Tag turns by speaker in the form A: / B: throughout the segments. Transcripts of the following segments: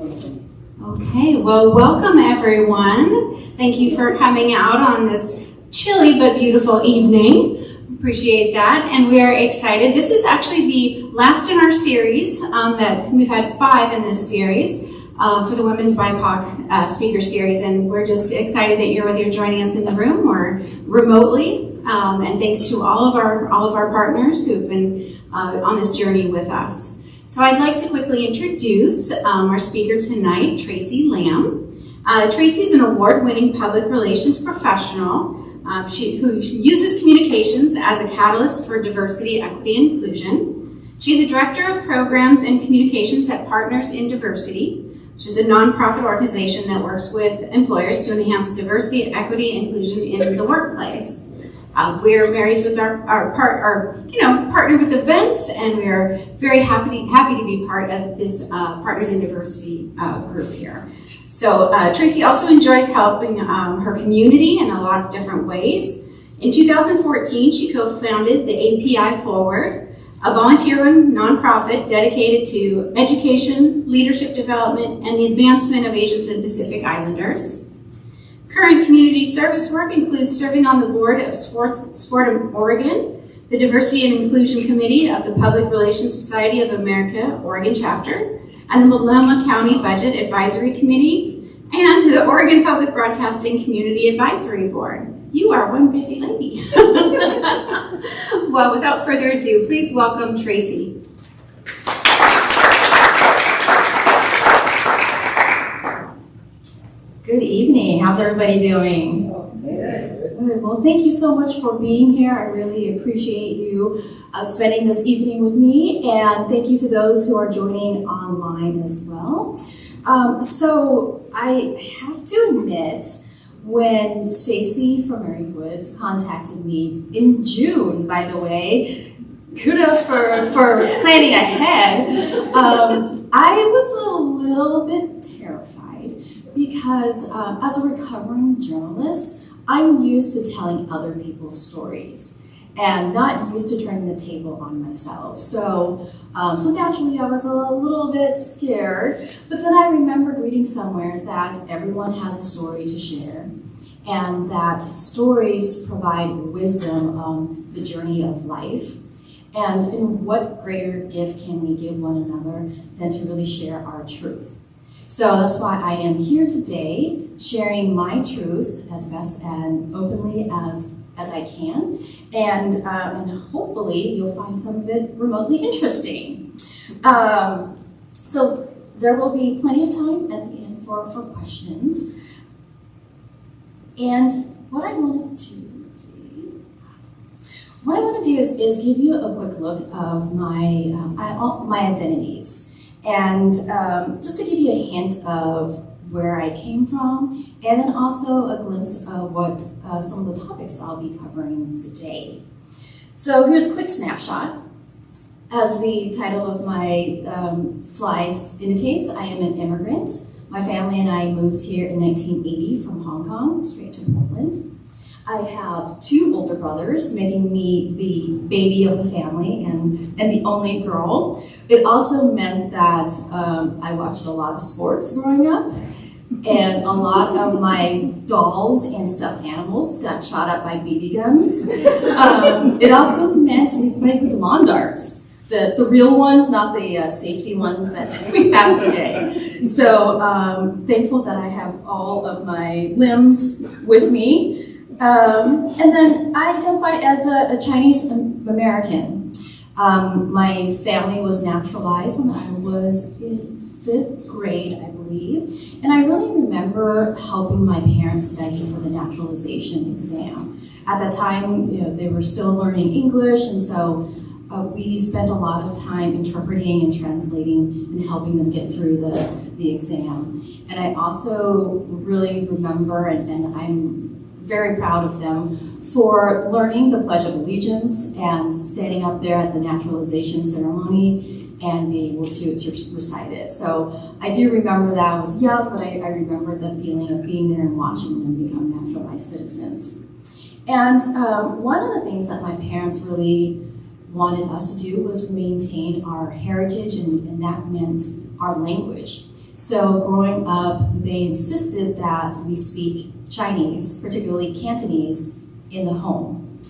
A: Okay, well, welcome everyone. Thank you for coming out on this chilly but beautiful evening. Appreciate that, and we are excited. This is actually the last in our series, that we've had 5 in this series for the Women's BIPOC Speaker Series, and we're just excited that you're joining us in the room or remotely, and thanks to all of our partners who have been on this journey with us. So I'd like to quickly introduce our speaker tonight, Tracey Lamb. Tracey is an award-winning public relations professional who uses communications as a catalyst for diversity, equity, and inclusion. She's a director of programs and communications at Partners in Diversity, which is a nonprofit organization that works with employers to enhance diversity, equity, and inclusion in the workplace. We're married with our partner with events, and we are very happy to be part of this Partners in Diversity group here. So Tracey also enjoys helping her community in a lot of different ways. In 2014, she co-founded the API Forward, a volunteer nonprofit dedicated to education, leadership development, and the advancement of Asians and Pacific Islanders. Current community service work includes serving on the board of Sportum Oregon, the Diversity and Inclusion Committee of the Public Relations Society of America, Oregon chapter, and the Multnomah County Budget Advisory Committee, and the Oregon Public Broadcasting Community Advisory Board. You are one busy lady. Well, without further ado, please welcome Tracey.
B: Good evening. How's everybody doing? Good. Well, thank you so much for being here. I really appreciate you spending this evening with me, and thank you to those who are joining online as well. So I have to admit, when Stacy from Mary's Woods contacted me in June, by the way, kudos for planning ahead, I was a little bit terrified. Because as a recovering journalist, I'm used to telling other people's stories and not used to turning the table on myself. So naturally I was a little bit scared, but then I remembered reading somewhere that everyone has a story to share and that stories provide wisdom on the journey of life. And in what greater gift can we give one another than to really share our truth? So that's why I am here today, sharing my truth as best and openly as I can, and hopefully you'll find some of it remotely interesting. So there will be plenty of time at the end for questions. And what I want to do is give you a quick look of my identities. And just to give you a hint of where I came from, and then also a glimpse of what some of the topics I'll be covering today. So here's a quick snapshot. As the title of my slides indicates, I am an immigrant. My family and I moved here in 1980 from Hong Kong, straight to Portland. I have 2 older brothers, making me the baby of the family and the only girl. It also meant that I watched a lot of sports growing up, and a lot of my dolls and stuffed animals got shot up by BB guns. It also meant we played with lawn darts, the real ones, not the safety ones that we have today. So thankful that I have all of my limbs with me. And then I identify as a Chinese American. My family was naturalized when I was in 5th grade, I believe, and I really remember helping my parents study for the naturalization exam. At that time, they were still learning English, and so we spent a lot of time interpreting and translating and helping them get through the exam. And I also really remember, and I'm very proud of them for learning the Pledge of Allegiance and standing up there at the naturalization ceremony and being able to recite it. So I do remember that I was young, but I remember the feeling of being there and watching them become naturalized citizens. And one of the things that my parents really wanted us to do was maintain our heritage, and that meant our language. So growing up, they insisted that we speak Chinese, particularly Cantonese, in the home.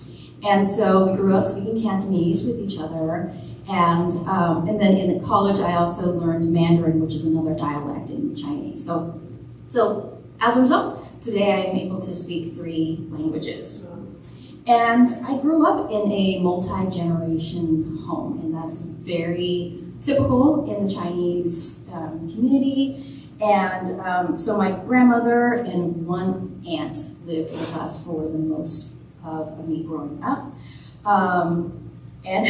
B: And so we grew up speaking Cantonese with each other. And then in college, I also learned Mandarin, which is another dialect in Chinese. So as a result, today I am able to speak 3 languages. And I grew up in a multi-generation home, and that's very typical in the Chinese community. And so my grandmother and one aunt lived with us for the most of me growing up. And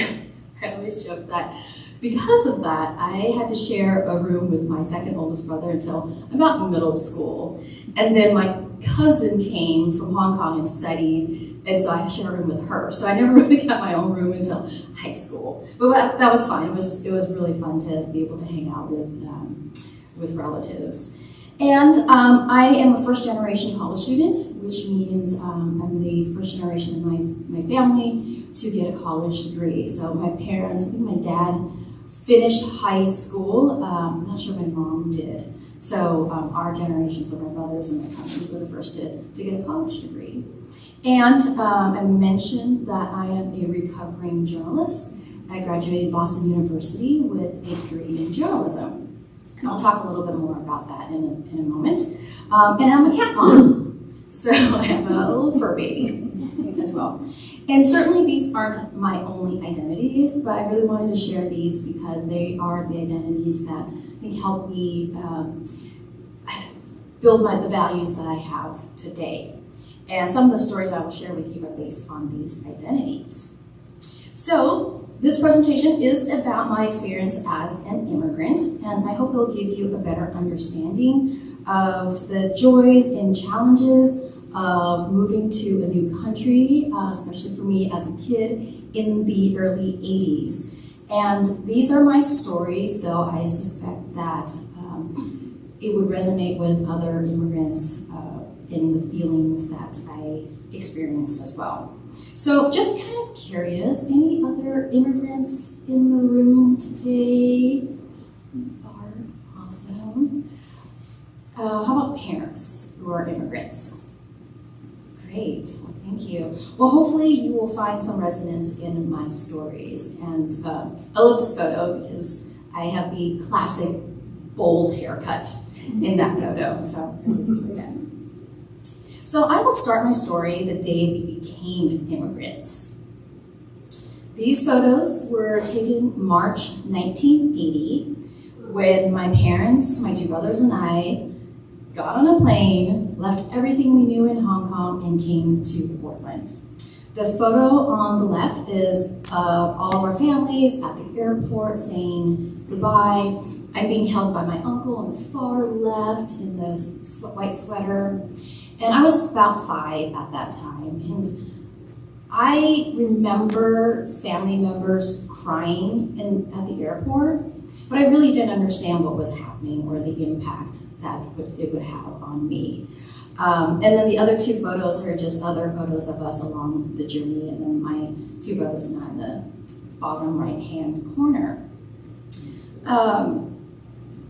B: I always joke that because of that, I had to share a room with my second oldest brother until about middle school. And then my cousin came from Hong Kong and studied, and so I had to share a room with her. So I never really got my own room until high school. But that was fun. It was really fun to be able to hang out with relatives. And I am a first-generation college student, which means I'm the first generation in my family to get a college degree. So my parents, I think my dad finished high school. I'm not sure my mom did. So our generations of my brothers and my cousins were the first to get a college degree. And I mentioned that I am a recovering journalist. I graduated Boston University with a degree in journalism. And I'll talk a little bit more about that in a moment. And I'm a cat mom, so I have a little fur baby as well. And certainly these aren't my only identities, but I really wanted to share these because they are the identities that I think help me build the values that I have today. And some of the stories I will share with you are based on these identities. So this presentation is about my experience as an immigrant, and I hope it'll give you a better understanding of the joys and challenges of moving to a new country, especially for me as a kid in the early 80s. And these are my stories, though I suspect that it would resonate with other immigrants in the feelings that I experienced as well. So just kind of curious, any other immigrants in the room today? Awesome. How about parents who are immigrants? Great, well, thank you. Well, hopefully you will find some resonance in my stories. And I love this photo because I have the classic bold haircut in that photo. So I will start my story the day we became immigrants. These photos were taken March 1980 when my parents, my 2 brothers, and I got on a plane, left everything we knew in Hong Kong, and came to Portland. The photo on the left is all of our families at the airport saying goodbye. I'm being held by my uncle on the far left in the white sweater. And I was about 5 at that time. And I remember family members crying at the airport, but I really didn't understand what was happening or the impact that it would have on me. And then the other 2 photos are just other photos of us along the journey, and then my 2 brothers and I in the bottom right-hand corner.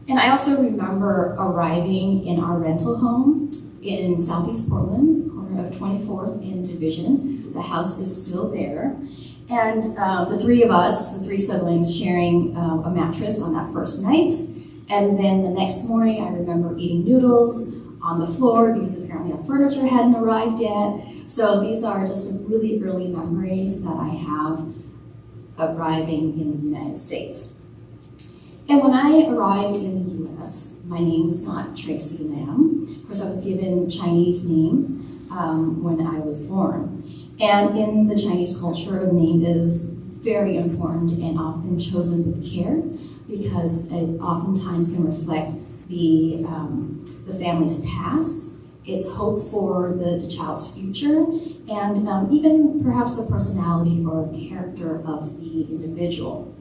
B: And I also remember arriving in our rental home in Southeast Portland, corner of 24th and Division. The house is still there. And the 3 of us, the 3 siblings, sharing a mattress on that first night. And then the next morning, I remember eating noodles on the floor because apparently our furniture hadn't arrived yet. So these are just some really early memories that I have arriving in the United States. And when I arrived in the U.S., my name was not Tracey Lam. Of course, I was given Chinese name when I was born. And in the Chinese culture, a name is very important and often chosen with care because it oftentimes can reflect the family's past, its hope for the child's future, and even perhaps the personality or character of the individual.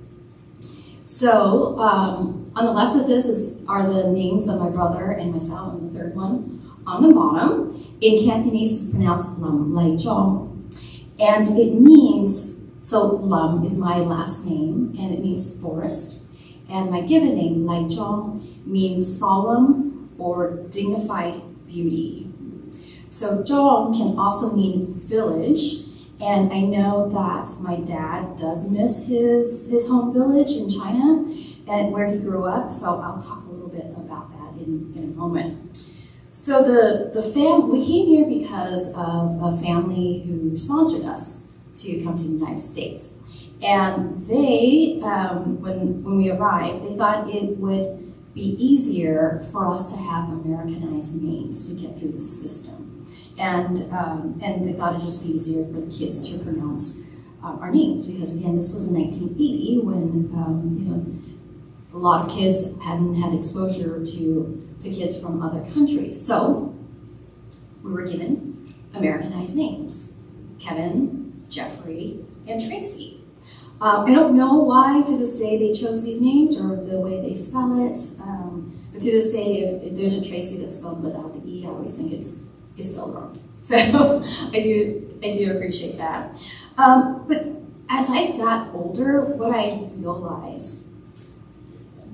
B: So on the left of this are the names of my brother and myself, and the third one on the bottom. In Cantonese, it's pronounced Lam Lai Zhong. And it means, so Lam is my last name, and it means forest. And my given name, Lai Zhong, means solemn or dignified beauty. So Zhong can also mean village, and I know that my dad does miss his home village in China and where he grew up, so I'll talk a little bit about that in a moment. So we came here because of a family who sponsored us to come to the United States. And they, when we arrived, they thought it would be easier for us to have Americanized names to get through the system. And they thought it'd just be easier for the kids to pronounce our names, because again, this was in 1980 when a lot of kids hadn't had exposure to kids from other countries. So we were given Americanized names: Kevin, Jeffrey, and Tracey. I don't know why to this day they chose these names or the way they spell it, but to this day, if there's a Tracey that's spelled without the E, I always think it's spelled wrong. So I do appreciate that. But as I got older, what I realized,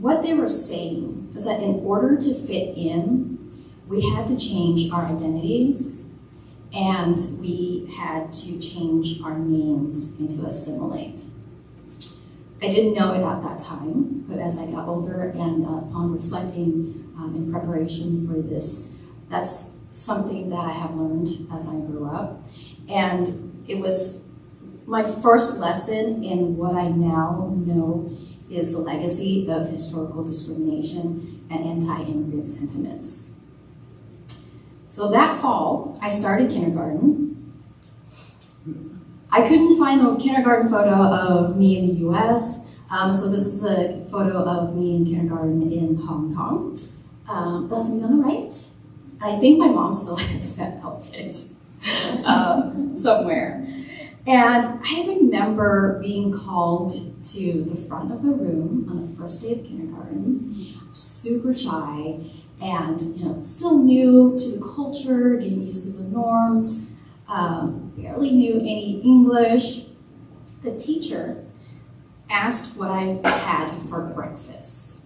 B: what they were saying is that in order to fit in, we had to change our identities and we had to change our names and to assimilate. I didn't know it at that time, but as I got older and upon reflecting in preparation for this, that's something that I have learned as I grew up. And it was my first lesson in what I now know is the legacy of historical discrimination and anti-immigrant sentiments. So that fall, I started kindergarten. I couldn't find the kindergarten photo of me in the US, so this is a photo of me in kindergarten in Hong Kong. That's me on the right. I think my mom still has that outfit somewhere. And I remember being called to the front of the room on the first day of kindergarten, super shy, and still new to the culture, getting used to the norms, barely knew any English. The teacher asked what I had for breakfast.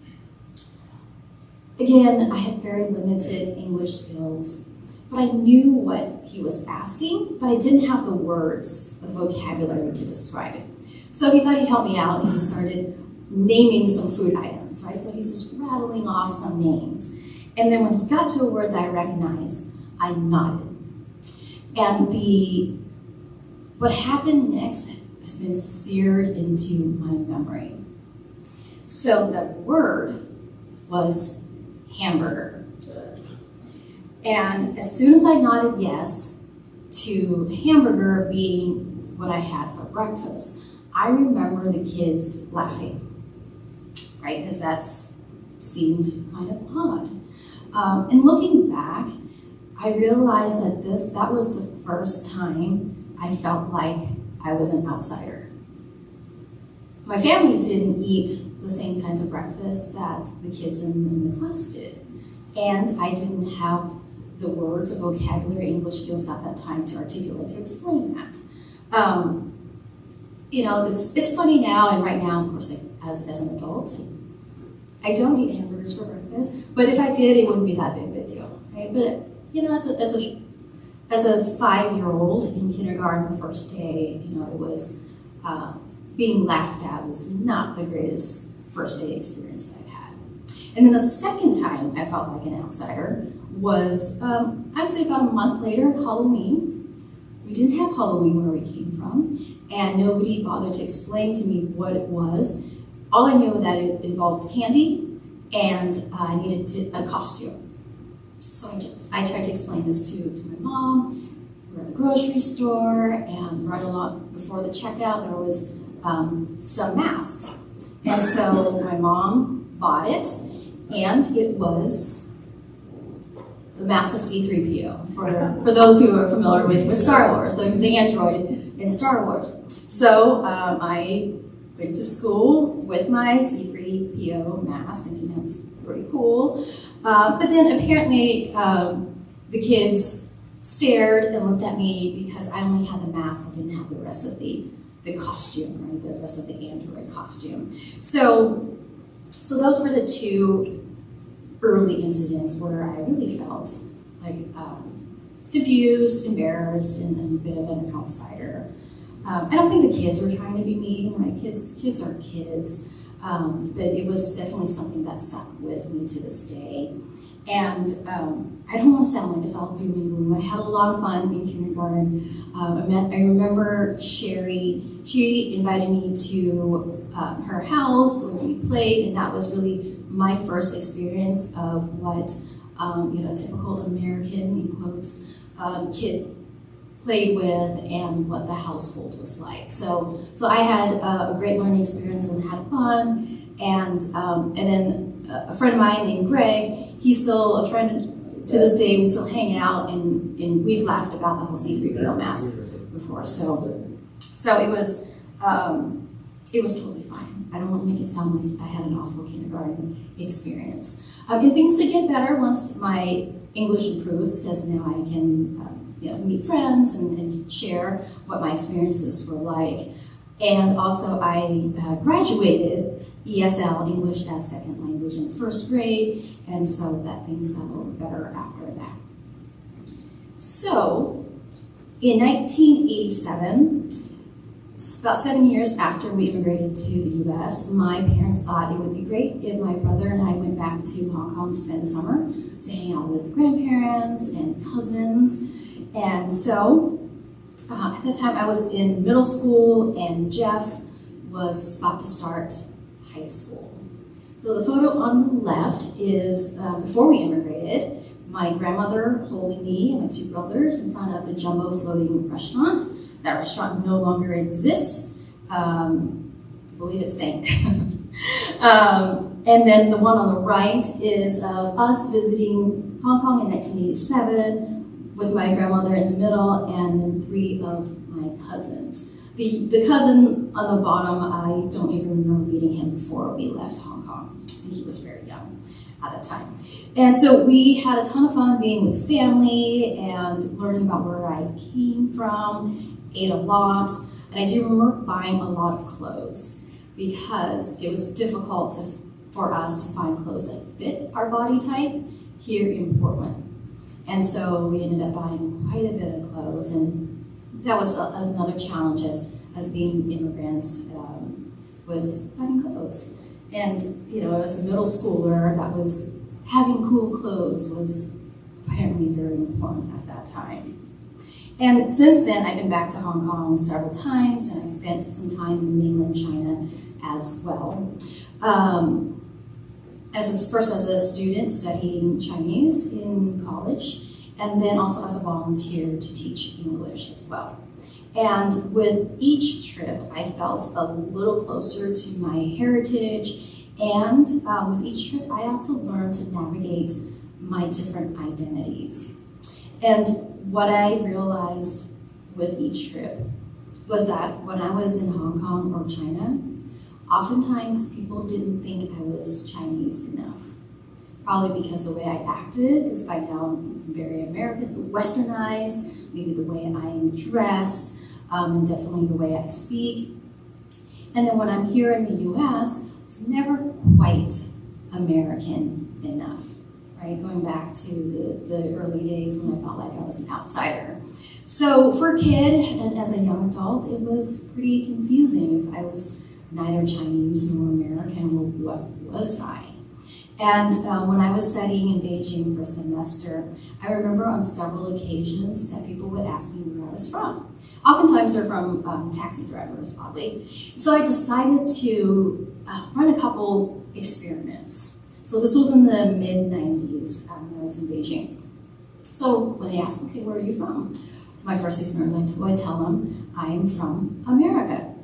B: Again, I had very limited English skills, but I knew what he was asking, but I didn't have the words, the vocabulary to describe it. So he thought he'd help me out, and he started naming some food items, right? So he's just rattling off some names. And then when he got to a word that I recognized, I nodded. And what happened next has been seared into my memory. So the word was hamburger. And as soon as I nodded yes to hamburger being what I had for breakfast, I remember the kids laughing, right? Because that seemed kind of odd. And looking back, I realized that was the first time I felt like I was an outsider. My family didn't eat the same kinds of breakfast that the kids in the class did. And I didn't have the words or vocabulary, English skills at that time to articulate, to explain that. It's funny now, and right now, of course, as an adult, I don't eat hamburgers for breakfast, but if I did, it wouldn't be that big of a deal, right? But, as a 5-year-old in kindergarten, first day, it was being laughed at was not the greatest first day experience that I've had. And then the second time I felt like an outsider was, I'd say about a month later, Halloween. We didn't have Halloween where we came from, and nobody bothered to explain to me what it was. All I knew was that it involved candy, and I needed a costume. So I tried to explain this to my mom. We were at the grocery store, and right along before the checkout, there was some masks. And so my mom bought it, and it was the mask of C-3PO, for those who are familiar with Star Wars. So it was the android in Star Wars. So I went to school with my C-3PO mask, thinking that was pretty cool. But then apparently the kids stared and looked at me because I only had the mask. I didn't have the rest of the costume, right? The rest of the android costume. So So those were the two early incidents where I really felt like confused, embarrassed, and a bit of an outsider. I don't think the kids were trying to be mean, right? Kids are kids, but it was definitely something that stuck with me to this day. And I don't want to sound like it's all doom and gloom. I had a lot of fun in kindergarten. I remember Sherry, she invited me to her house where we played, and that was really my first experience of what a typical American, in quotes, kid played with and what the household was like. So I had a great learning experience and had fun. And then a friend of mine named Greg, he's still a friend to this day. We still hang out, and we've laughed about the whole C3PO mask before. So it was totally fine. I don't want to make it sound like I had an awful kindergarten experience. And things did get better once my English improved, because now I can meet friends and share what my experiences were like. And also I graduated ESL, English as Second Language, in first grade, and so that things got a little better after that. So in 1987, about 7 years after we immigrated to the US, my parents thought it would be great if my brother and I went back to Hong Kong to spend the summer to hang out with grandparents and cousins. And so at that time I was in middle school and Jeff was about to start high school. So the photo on the left is before we immigrated, my grandmother holding me and my two brothers in front of the Jumbo Floating Restaurant. That restaurant no longer exists. I believe it sank. And then the one on the right is of us visiting Hong Kong in 1987 with my grandmother in the middle, and then three of my cousins. The cousin on the bottom, I don't even remember meeting him before we left Hong Kong. I think he was very young at that time. And so we had a ton of fun being with family and learning about where I came from, ate a lot, and I do remember buying a lot of clothes because it was difficult for us to find clothes that fit our body type here in Portland. And so we ended up buying quite a bit of clothes, and that was another challenge as being immigrants, was finding clothes. And as a middle schooler, that was having cool clothes was apparently very important at that time. And since then, I've been back to Hong Kong several times, and I spent some time in mainland China as well. First as a student studying Chinese in college, and then also as a volunteer to teach English as well. And with each trip, I felt a little closer to my heritage, and with each trip, I also learned to navigate my different identities. And what I realized with each trip was that when I was in Hong Kong or China, oftentimes people didn't think I was Chinese enough. Probably because the way I acted, because by now I'm very American, westernized, maybe the way I am dressed, and definitely the way I speak. And then when I'm here in the US, I was never quite American enough, right? Going back to the early days when I felt like I was an outsider. So for a kid and as a young adult, it was pretty confusing. If I was neither Chinese nor American, well, what was I? And when I was studying in Beijing for a semester, I remember on several occasions that people would ask me where I was from. Oftentimes they're from taxi drivers, oddly. So I decided to run a couple experiments. So this was in the mid-90s when I was in Beijing. So when they asked, okay, where are you from? My first experiment, I would tell them, I'm from America.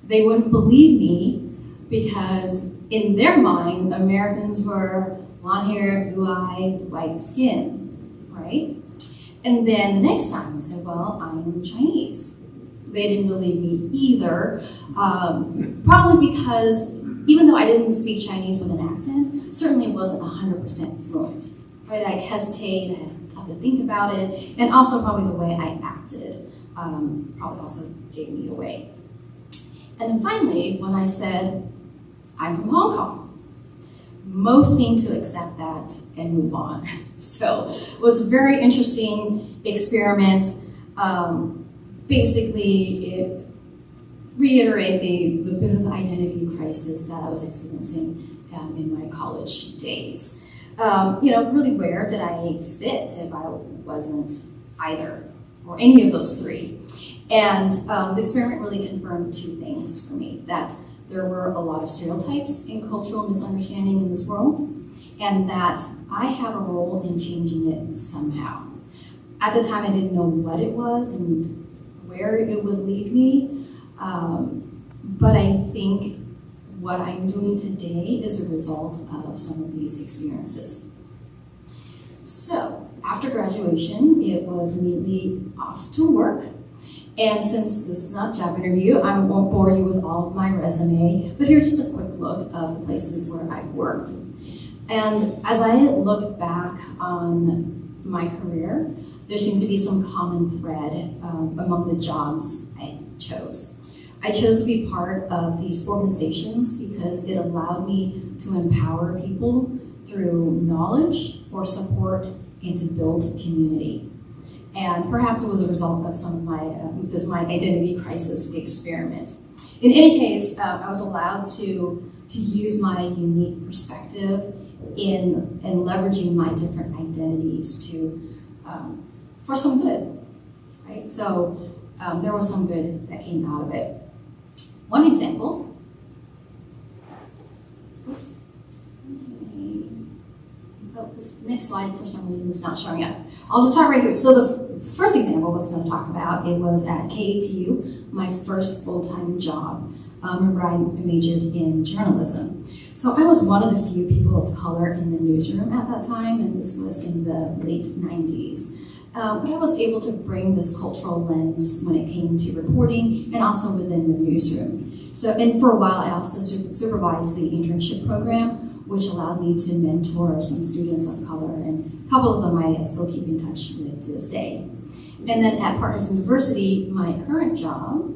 B: They wouldn't believe me because in their mind, Americans were blonde hair, blue eyed, white skin, right? And then the next time I said, well, I'm Chinese. They didn't believe me either, probably because even though I didn't speak Chinese with an accent, certainly it wasn't 100% fluent, right? I'd hesitate, I'd have to think about it, and also probably the way I acted probably also gave me away. And then finally, when I said, I'm from Hong Kong, most seem to accept that and move on. So it was a very interesting experiment. Basically, it reiterated the bit of identity crisis that I was experiencing in my college days. Really, where did I fit if I wasn't either or any of those three? And the experiment really confirmed two things for me: that there were a lot of stereotypes and cultural misunderstanding in this world, and that I had a role in changing it somehow. At the time, I didn't know what it was and where it would lead me, but I think what I'm doing today is a result of some of these experiences. So, after graduation, it was immediately off to work. And since this is not a job interview, I won't bore you with all of my resume, but here's just a quick look of the places where I've worked. And as I look back on my career, there seems to be some common thread among the jobs I chose. I chose to be part of these organizations because it allowed me to empower people through knowledge or support and to build community. And perhaps it was a result of some of my identity crisis experiment. In any case, I was allowed to use my unique perspective in leveraging my different identities for some good, right? So there was some good that came out of it. One example, oops, this next slide for some reason is not showing up. I'll just talk right through it. So the first example I was going to talk about, it was at KATU, my first full-time job. Remember, I majored in journalism. So I was one of the few people of color in the newsroom at that time, and this was in the late 90s. But I was able to bring this cultural lens when it came to reporting and also within the newsroom. So, and for a while, I also supervised the internship program, which allowed me to mentor some students of color, and a couple of them I still keep in touch with to this day. And then at Partners University, my current job,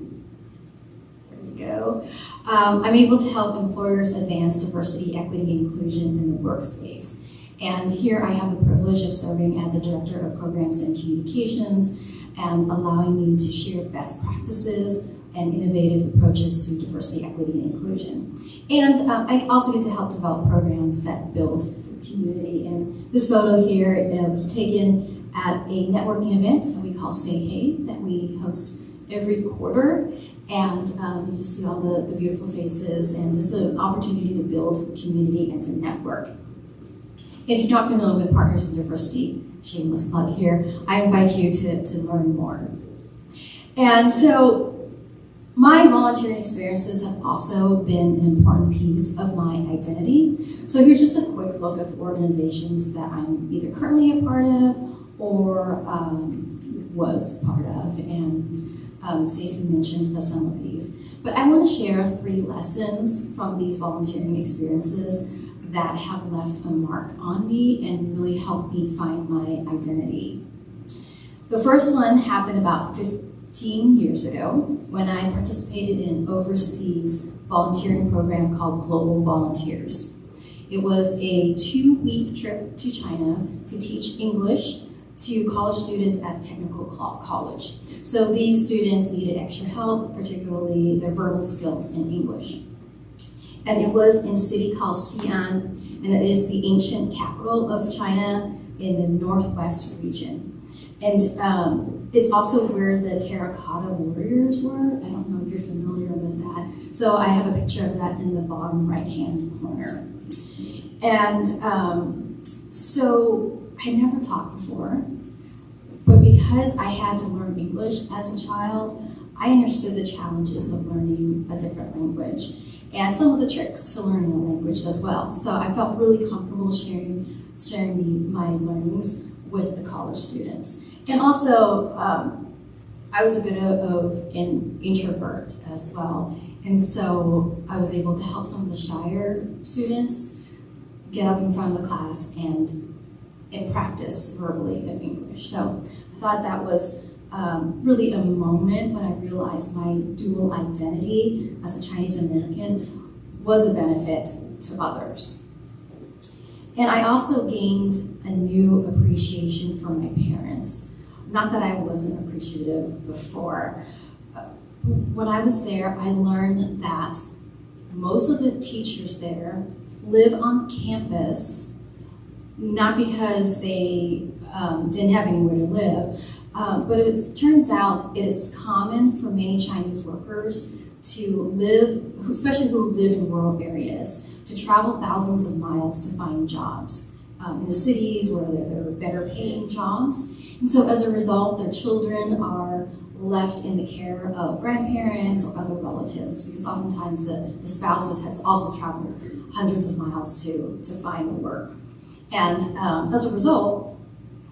B: there we go, I'm able to help employers advance diversity, equity, and inclusion in the workspace. And here I have the privilege of serving as a director of programs and communications and allowing me to share best practices and innovative approaches to diversity, equity, and inclusion. And I also get to help develop programs that build community. And this photo here, it was taken at a networking event that we call Say Hey, that we host every quarter. And you just see all the beautiful faces, and this is an opportunity to build community and to network. If you're not familiar with Partners in Diversity, shameless plug here, I invite you to learn more. And so my volunteering experiences have also been an important piece of my identity. So here's just a quick look of organizations that I'm either currently a part of or was part of. And Stacey mentioned some of these. But I want to share 3 lessons from these volunteering experiences that have left a mark on me and really helped me find my identity. The first one happened about 15 years ago when I participated in an overseas volunteering program called Global Volunteers. It was a 2-week trip to China to teach English to college students at technical college. So these students needed extra help, particularly their verbal skills in English. And it was in a city called Xi'an, and it is the ancient capital of China in the northwest region. And it's also where the terracotta warriors were. I don't know if you're familiar with that. So I have a picture of that in the bottom right-hand corner. And so I had never taught before, but because I had to learn English as a child, I understood the challenges of learning a different language and some of the tricks to learning a language as well. So I felt really comfortable sharing my learnings with the college students. And also, I was a bit of an introvert as well. And so I was able to help some of the shyer students get up in front of the class and practice verbally their English. So I thought that was really a moment when I realized my dual identity as a Chinese American was a benefit to others. And I also gained a new appreciation for my parents. Not that I wasn't appreciative before. When I was there, I learned that most of the teachers there live on campus, not because they didn't have anywhere to live, but it turns out it is common for many Chinese workers to live, especially who live in rural areas, to travel thousands of miles to find jobs in the cities where there are better paying jobs. And so as a result, their children are left in the care of grandparents or other relatives, because oftentimes the spouse has also traveled hundreds of miles to find work. And as a result,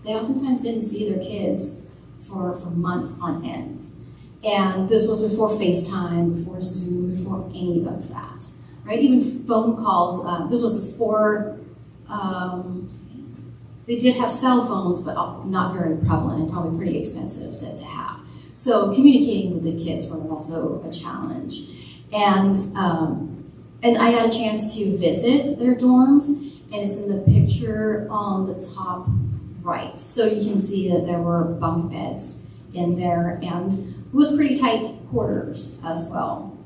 B: they oftentimes didn't see their kids for months on end. And this was before FaceTime, before Zoom, before any of that, right? Even phone calls, this was before, they did have cell phones, but not very prevalent and probably pretty expensive to have. So communicating with the kids were also a challenge. And I had a chance to visit their dorms, and it's in the picture on the top right. So you can see that there were bunk beds in there, and it was pretty tight quarters as well.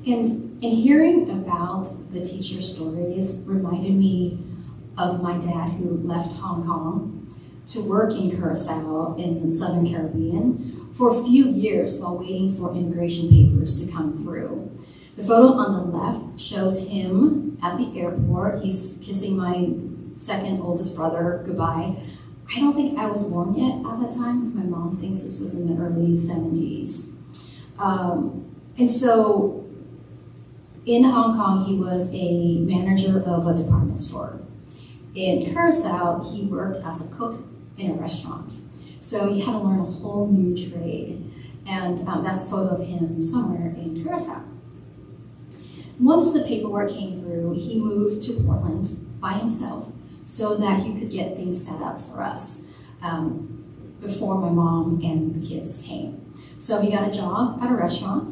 B: And hearing about the teacher stories reminded me of my dad, who left Hong Kong to work in Curacao in the Southern Caribbean for a few years while waiting for immigration papers to come through. The photo on the left shows him at the airport. He's kissing my second oldest brother goodbye. I don't think I was born yet at that time, because my mom thinks this was in the early 70s. And so in Hong Kong, he was a manager of a department store. In Curacao, he worked as a cook in a restaurant. So he had to learn a whole new trade. And that's a photo of him somewhere in Curacao. Once the paperwork came through, he moved to Portland by himself so that he could get things set up for us before my mom and the kids came. So he got a job at a restaurant.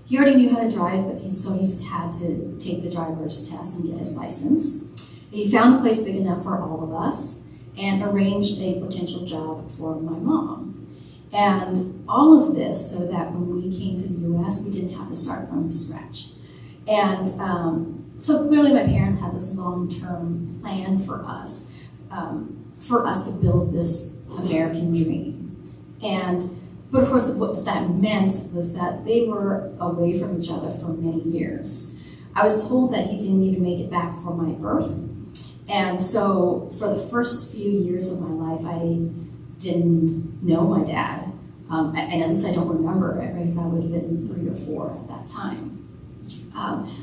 B: He already knew how to drive, but so he just had to take the driver's test and get his license. He found a place big enough for all of us and arranged a potential job for my mom. And all of this so that when we came to the US, we didn't have to start from scratch. And so clearly my parents had this long-term plan for us to build this American dream. But of course, what that meant was that they were away from each other for many years. I was told that he didn't even make it back for my birth. And so for the first few years of my life, I didn't know my dad. And at least I don't remember it, right? Because I would have been 3 or 4 at that time.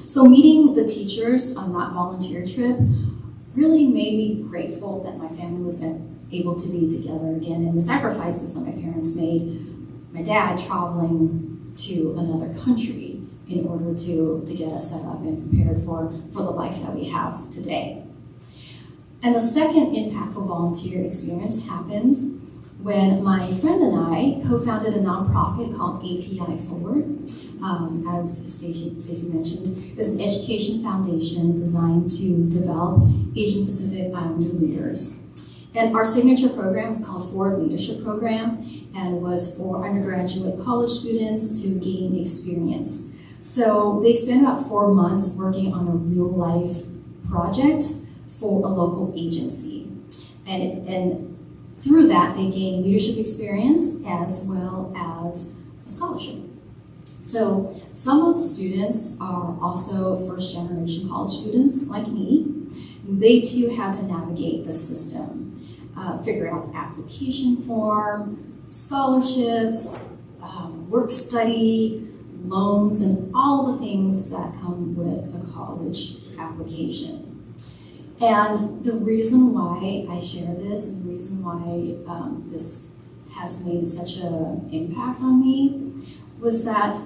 B: So meeting the teachers on that volunteer trip really made me grateful that my family was able to be together again, and the sacrifices that my parents made, my dad traveling to another country in order to get us set up and prepared for the life that we have today. And the second impactful volunteer experience happened when my friend and I co-founded a nonprofit called API Forward. As Stacey mentioned, it's an education foundation designed to develop Asian Pacific Islander leaders. And our signature program is called Forward Leadership Program, and was for undergraduate college students to gain experience. So they spent about 4 months working on a real-life project for a local agency. And through that, they gained leadership experience as well as a scholarship. So some of the students are also first-generation college students like me. They too had to navigate the system, figure out the application form, scholarships, work study, loans, and all the things that come with a college application. And the reason why I share this, and the reason why this has made such an impact on me, was that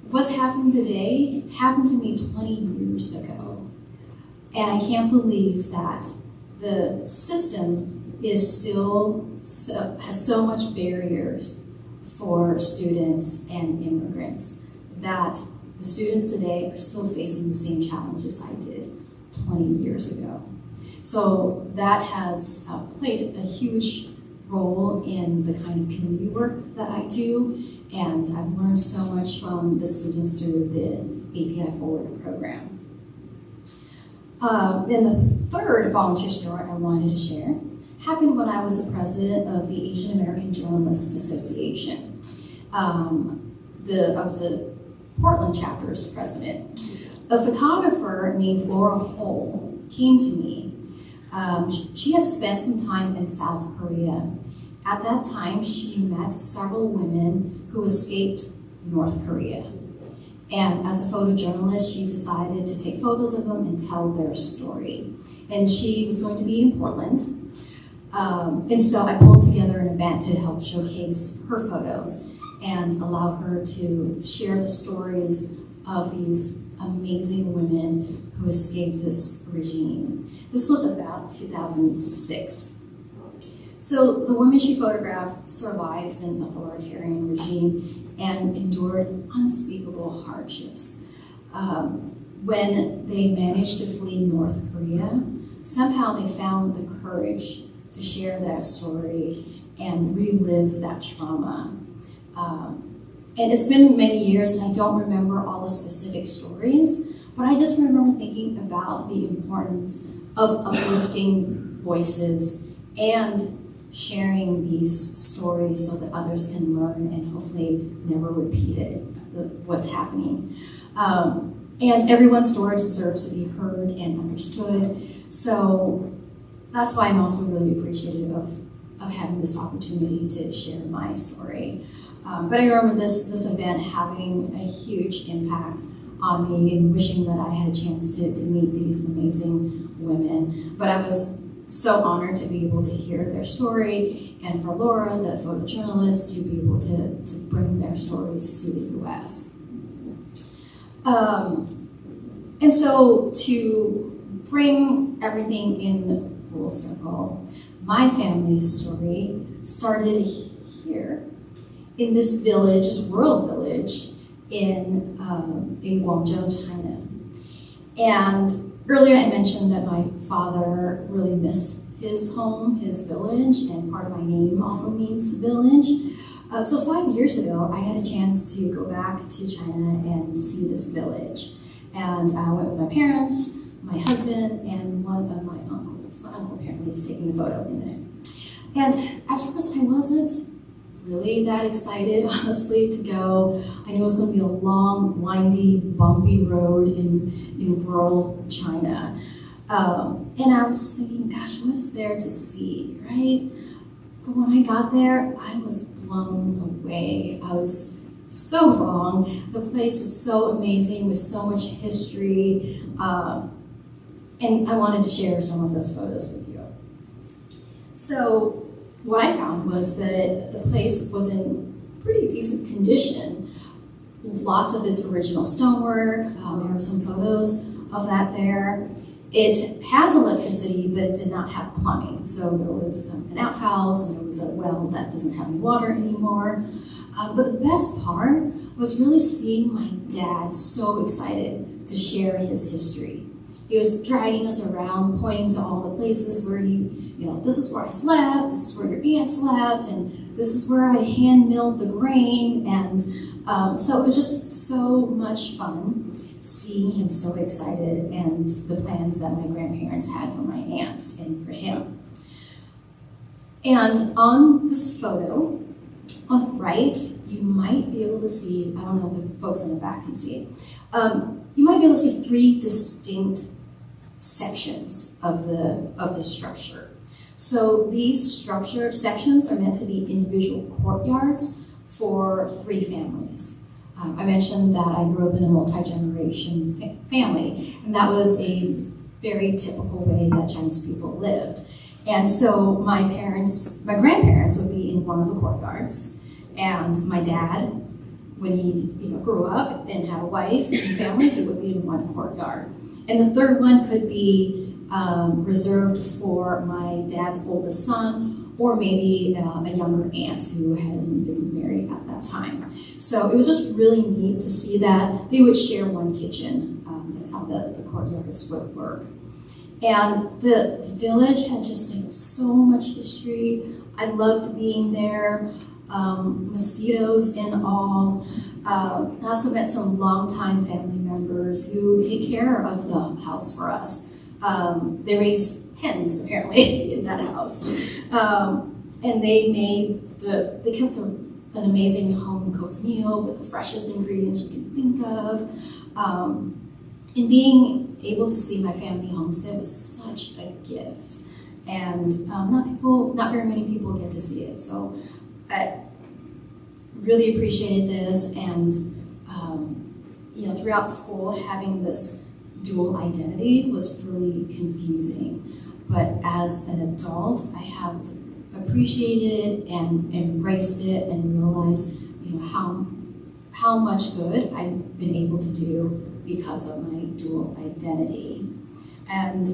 B: what's happening today happened to me 20 years ago. And I can't believe that the system is still has so much barriers for students and immigrants, that the students today are still facing the same challenges I did 20 years ago. So that has played a huge role in the kind of community work that I do, and I've learned so much from the students through the API Forward program. Then the third volunteer story I wanted to share happened when I was the president of the Asian American Journalists Association. I was the Portland chapter's president. A photographer named Laura Cole came to me. She had spent some time in South Korea. At that time, she met several women who escaped North Korea. And as a photojournalist, she decided to take photos of them and tell their story. And she was going to be in Portland. And so I pulled together an event to help showcase her photos and allow her to share the stories of these amazing women who escaped this regime. This was about 2006. So the women she photographed survived an authoritarian regime and endured unspeakable hardships. When they managed to flee North Korea, somehow they found the courage to share that story and relive that trauma. And it's been many years and I don't remember all the specific stories, but I just remember thinking about the importance of uplifting voices and sharing these stories so that others can learn and hopefully never repeat it, what's happening. And everyone's story deserves to be heard and understood. So that's why I'm also really appreciative of having this opportunity to share my story. But I remember this event having a huge impact on me and wishing that I had a chance to meet these amazing women. But I was so honored to be able to hear their story, and for Laura, the photojournalist, to be able to bring their stories to the U.S. And so to bring everything in full circle, my family's story started here in this village, this rural village in Guangzhou, China. And earlier I mentioned that my father really missed his home, his village, and part of my name also means village. So 5 years ago, I had a chance to go back to China and see this village. And I went with my parents, my husband, and one of my uncles. My uncle apparently is taking the photo in there. And at first I wasn't really that excited, honestly, to go. I knew it was going to be a long, windy, bumpy road in rural China. And I was just thinking, gosh, what is there to see, right? But when I got there, I was blown away. I was so wrong. The place was so amazing with so much history. And I wanted to share some of those photos with you. So what I found was that the place was in pretty decent condition. Lots of its original stonework. There are some photos of that there. It has electricity, but it did not have plumbing. So there was an outhouse and there was a well that doesn't have any water anymore. But the best part was really seeing my dad so excited to share his history. He was dragging us around, pointing to all the places where this is where I slept, this is where your aunt slept, and this is where I hand milled the grain. And so it was just so much fun seeing him so excited and the plans that my grandparents had for my aunts and for him. And on this photo, on the right, you might be able to see, I don't know if the folks in the back can see it, you might be able to see 3 distinct sections of the structure. So these sections are meant to be individual courtyards for 3 families. I mentioned that I grew up in a multi-generation family, and that was a very typical way that Chinese people lived. And so my grandparents would be in one of the courtyards, and my dad, when he grew up and had a wife and family, he would be in one courtyard. And the third one could be reserved for my dad's oldest son or maybe a younger aunt who hadn't been married at that time. So it was just really neat to see that they would share one kitchen. That's how the courtyards would work. And the village had just like so much history. I loved being there. Mosquitoes and all. I also met some longtime family members who take care of the house for us. They raise hens apparently in that house, and they kept an amazing home cooked meal with the freshest ingredients you can think of. And being able to see my family homestead was such a gift, and not very many people get to see it. So I really appreciated this, and throughout school having this dual identity was really confusing. But as an adult, I have appreciated and embraced it and realized, how much good I've been able to do because of my dual identity. And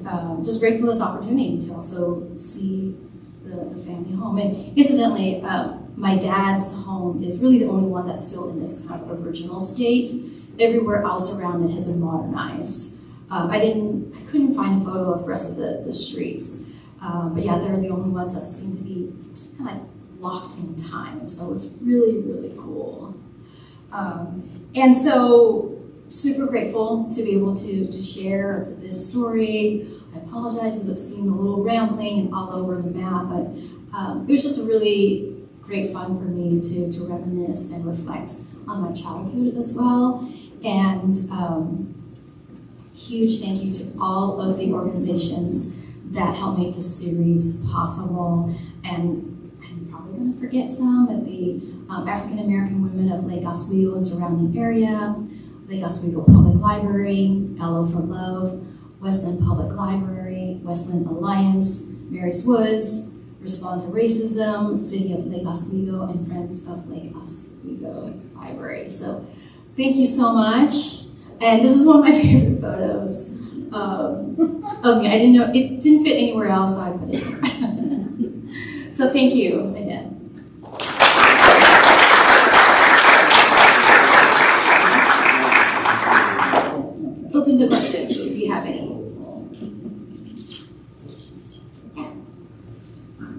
B: just grateful for this opportunity to also see the family home. And incidentally, my dad's home is really the only one that's still in its kind of original state. Everywhere else around it has been modernized. I couldn't find a photo of the rest of the streets. But yeah, they're the only ones that seem to be kind of like locked in time. So it's really, really cool. And so super grateful to be able to share this story. I apologize as I've seen a little rambling and all over the map, but it was just a really great fun for me to reminisce and reflect on my childhood as well. And huge thank you to all of the organizations that helped make this series possible. And I'm probably going to forget some, but the African American Women of Lake Oswego and surrounding area, Lake Oswego Public Library, LO for Love, Westland Public Library, Linn Alliance, Mary's Woods, Respond to Racism, City of Lake Oswego, and Friends of Lake Oswego Library. So thank you so much. And this is one of my favorite photos of me. I didn't know, it didn't fit anywhere else, so I put it here. So thank you again. Open to questions if you have any.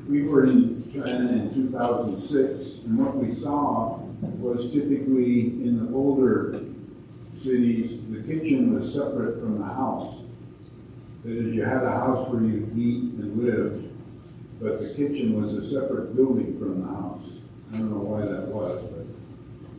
C: We were in China in 2006, and what we saw was typically in the older cities, the kitchen was separate from the house. That is, you had a house where you eat and live, but the kitchen was a separate building from the house. I don't know why that was, but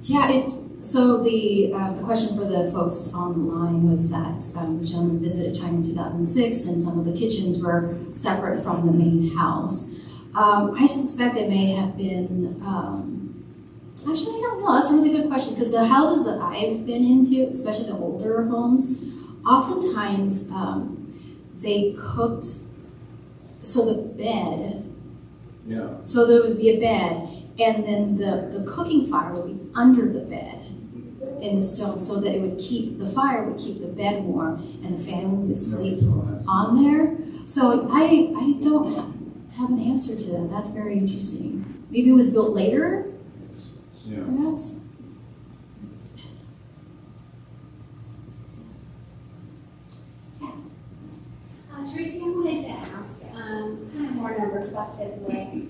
B: Yeah, so the question for the folks online was that the gentleman visited China in 2006, and some of the kitchens were separate from the main house. I suspect it may have been, actually I don't know, that's a really good question, because the houses that I've been into, especially the older homes, oftentimes they cooked, so the bed,
C: yeah.
B: so there would be a bed, and then the cooking fire would be under the bed in the stone, so that the fire would keep the bed warm, and the family would sleep on there. So I don't have an answer to that. That's very interesting. Maybe it was built later,
C: Yeah.
B: perhaps?
D: Tracey, I wanted to ask, kind of more in a reflective way,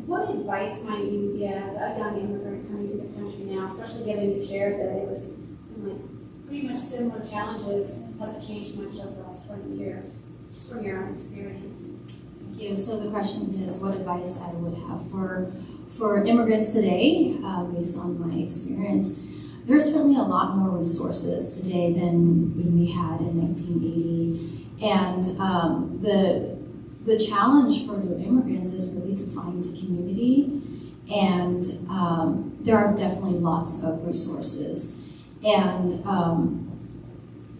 D: what advice might you give a young immigrant coming to the country now, especially given you shared that it was pretty much similar challenges, hasn't changed much over the last 20 years, just from your own experience?
B: Thank you. So the question is what advice I would have for immigrants today, based on my experience. There's certainly a lot more resources today than when we had in 1980. And the challenge for new immigrants is really to find community. And there are definitely lots of resources. And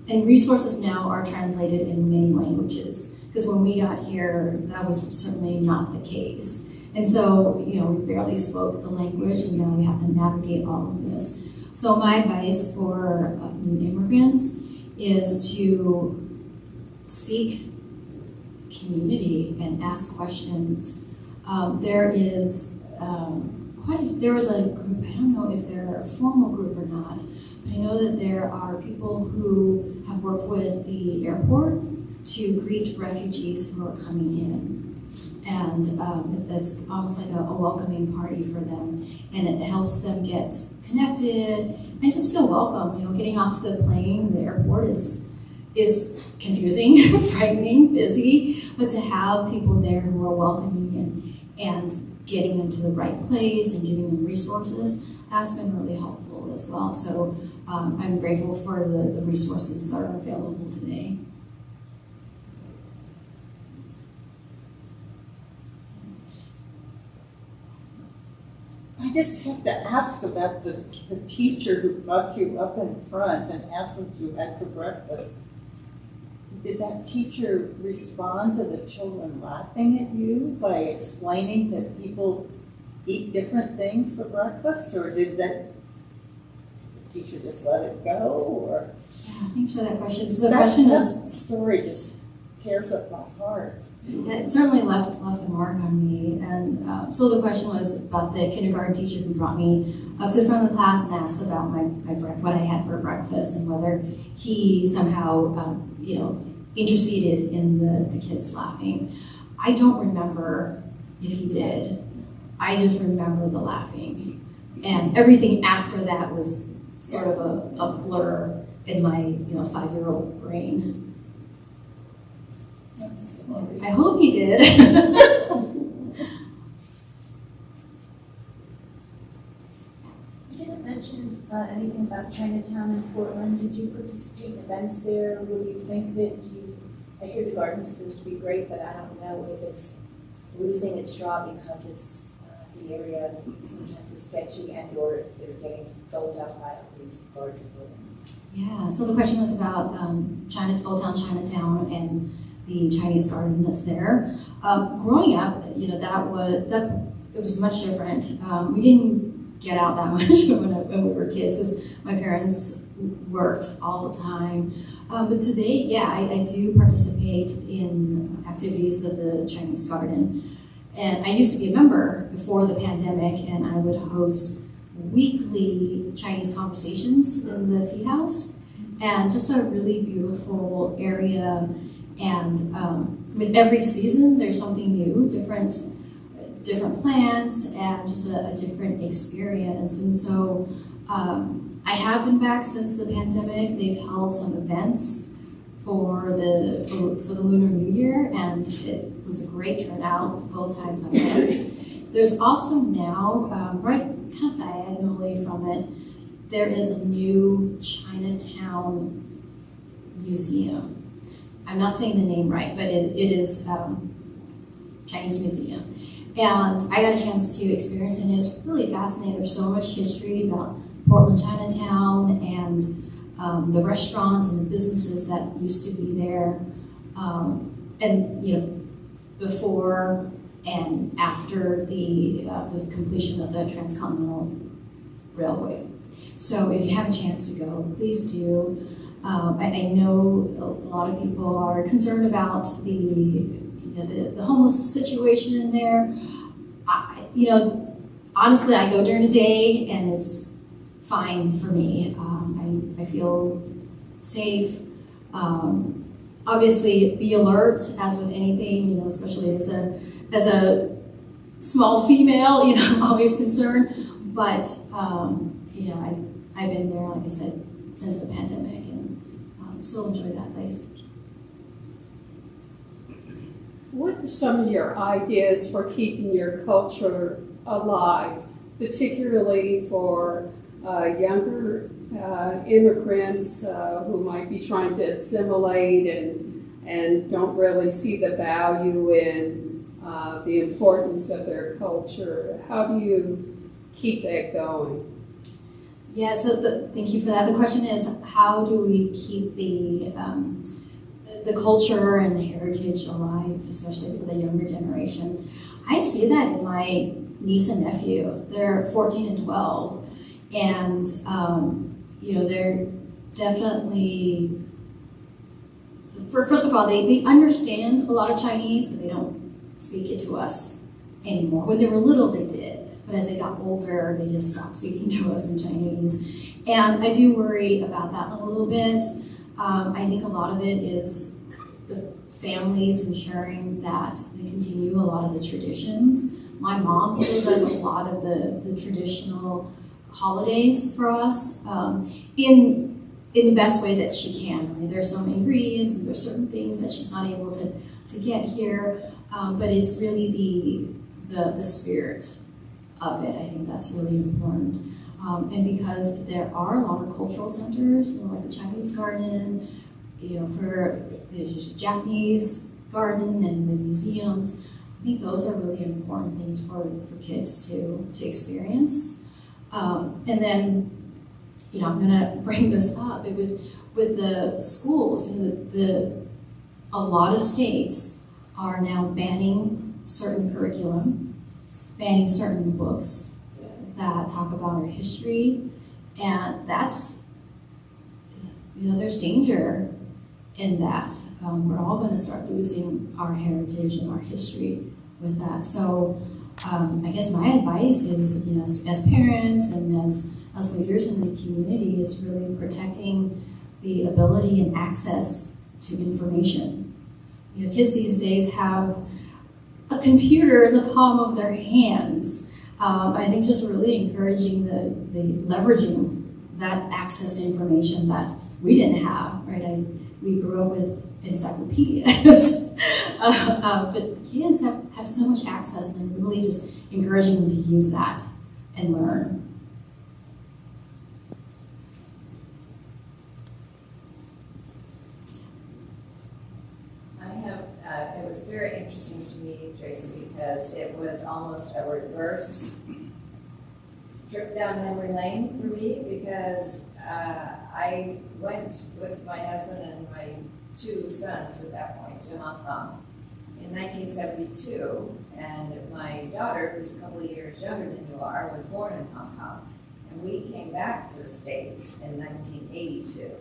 B: resources now are translated in many languages. Because when we got here, that was certainly not the case. And so, we barely spoke the language, and now we have to navigate all of this. So my advice for new immigrants is to seek community and ask questions. there is there was a group, I don't know if they're a formal group or not, but I know that there are people who have worked with the airport to greet refugees who are coming in. And it's almost like a welcoming party for them, and it helps them get connected and just feel welcome. You know, getting off the plane, the airport is confusing, frightening, busy, but to have people there who are welcoming and getting them to the right place and giving them resources, that's been really helpful as well. So I'm grateful for the resources that are available today.
E: I just have to ask about the teacher who brought you up in front and asked what you had for breakfast. Did that teacher respond to the children laughing at you by explaining that people eat different things for breakfast, or did that teacher just let it go? Or
B: Yeah, thanks for that question. So the question is,
E: that story just tears up my heart.
B: yeah, it certainly left a mark on me. And so the question was about the kindergarten teacher who brought me up to the front of the class and asked about what I had for breakfast and whether he somehow, interceded in the kids laughing. I don't remember if he did. I just remember the laughing. And everything after that was sort of a blur in my 5-year-old brain.
E: That's sweet.
B: I hope he did.
D: You didn't mention anything about Chinatown in Portland. Did you participate in events there? What do you think I hear the garden's supposed to be great, but I don't know if it's losing its draw because it's the area sometimes is sketchy and or if they're getting filled up by these larger buildings.
B: Yeah, so the question was about Old Town Chinatown and the Chinese garden that's there. Growing up, it was much different. We didn't get out that much when we were kids because my parents worked all the time. But today, yeah, I do participate in activities of the Chinese garden. And I used to be a member before the pandemic, and I would host weekly Chinese conversations in the tea house. And just a really beautiful area. And with every season, there's something new, different plants, and just a different experience. And so I have been back since the pandemic. They've held some events for the Lunar New Year, and it was a great turnout both times I went. There's also now, right kind of diagonally from it, there is a new Chinatown museum. I'm not saying the name right, but it is Chinese museum. And I got a chance to experience it, and it's really fascinating. There's so much history about Portland Chinatown and the restaurants and the businesses that used to be there, before and after the completion of the Transcontinental Railway. So if you have a chance to go, please do. I know a lot of people are concerned about the homeless situation in there. Honestly, I go during the day and it's fine for me. I feel safe. Obviously, be alert, as with anything, especially as a small female, I'm always concerned. But, I've been there, like I said, since the pandemic, and still enjoy that place.
F: What are some of your ideas for keeping your culture alive, particularly for younger immigrants who might be trying to assimilate and don't really see the value in the importance of their culture? How do you keep that going?
B: Yeah, so thank you for that. The question is, how do we keep the culture and the heritage alive, especially for the younger generation? I see that in my niece and nephew. They're 14 and 12, and they're definitely, first of all, they understand a lot of Chinese, but they don't speak it to us. anymore. When they were little, they did, but as they got older, they just stopped speaking to us in Chinese. And I do worry about that a little bit. I think a lot of it is the families ensuring that they continue a lot of the traditions. My mom still does a lot of the traditional holidays for us in the best way that she can. Right? There's some ingredients and there's certain things that she's not able to get here, but it's really the spirit of it. I think that's really important. And because there are a lot of cultural centers, like the Chinese garden, there's a Japanese garden and the museums. I think those are really important things for kids to experience. And then, I'm gonna bring this up with the schools. A lot of states are now banning certain curriculum, banning certain books that talk about our history, and that's, there's danger in that. We're all going to start losing our heritage and our history with that. So I guess my advice is, as parents and as leaders in the community, is really protecting the ability and access to information. Kids these days have a computer in the palm of their hands. I think just really encouraging the leveraging that access to information that we didn't have, right? We grew up with encyclopedias, but kids have so much access, and I'm really just encouraging them to use that and learn.
G: It was very interesting to me, Tracey, because it was almost a reverse trip down memory lane for me, because I went with my husband and my 2 sons at that point to Hong Kong in 1972, and my daughter, who's a couple of years younger than you are, was born in Hong Kong, and we came back to the States in 1982.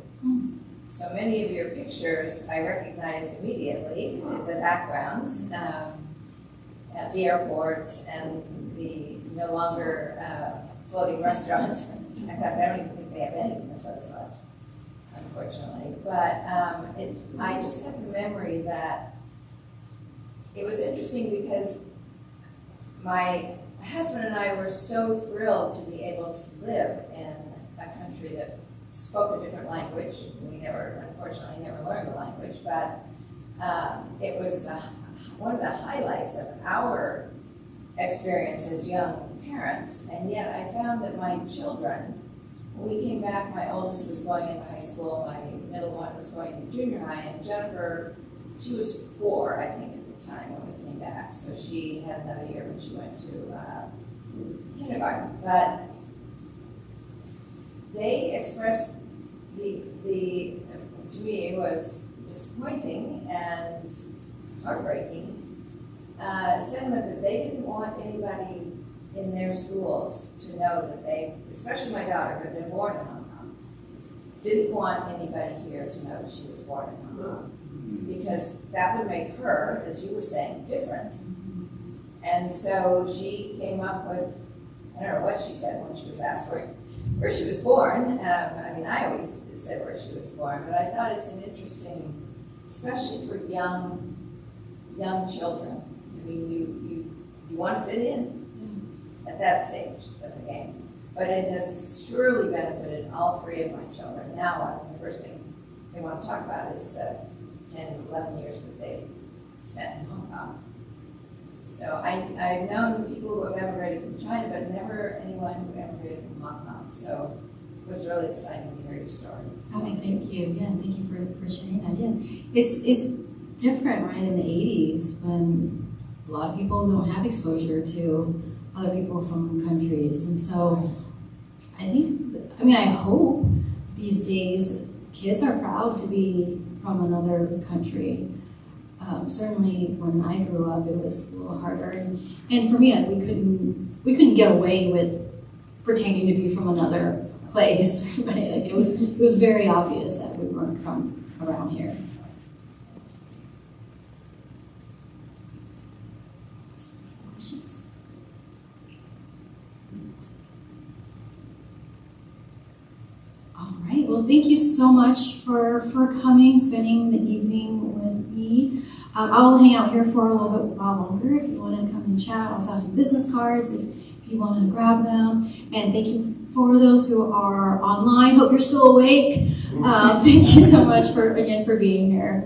G: So many of your pictures I recognized immediately, the backgrounds at the airport and the no longer floating restaurant. In fact, I don't even think they have anything that floats left, unfortunately. But I just have the memory that it was interesting because my husband and I were so thrilled to be able to live in a country that spoke a different language. We unfortunately never learned the language, but it was one of the highlights of our experience as young parents. And yet I found that my children, when we came back, my oldest was going into high school, my middle one was going to junior high, and Jennifer, she was 4, I think, at the time when we came back. So she had another year when she went to kindergarten. But they expressed to me, it was disappointing and heartbreaking sentiment that they didn't want anybody in their schools to know that they, especially my daughter who had been born in Hong Kong, didn't want anybody here to know that she was born in Hong Kong, because that would make her, as you were saying, different. And so she came up with, I don't know what she said when she was asked where she was born. I always said where she was born, but I thought it's an interesting, especially for young children. I mean, you want to fit in at that stage of the game. But it has surely benefited all 3 of my children. Now, the first thing they want to talk about is the 10, 11 years that they spent in Hong Kong. So I've known people who have emigrated from China, but never anyone who emigrated from Hong Kong. So it was really exciting to hear your story.
B: Oh, thank you. Yeah, thank you for sharing that. Yeah, it's different, right, in the 80s when a lot of people don't have exposure to other people from countries. And so I hope these days kids are proud to be from another country. Certainly when I grew up, it was a little harder. And for me, we couldn't get away with pretending to be from another place. Right? It was very obvious that we weren't from around here. Questions? Well, thank you so much for coming, spending the evening with me. I'll hang out here for a little bit longer if you want to come and chat. I also have some business cards if you want to grab them. And thank you for those who are online. Hope you're still awake. Thank you so much for being here.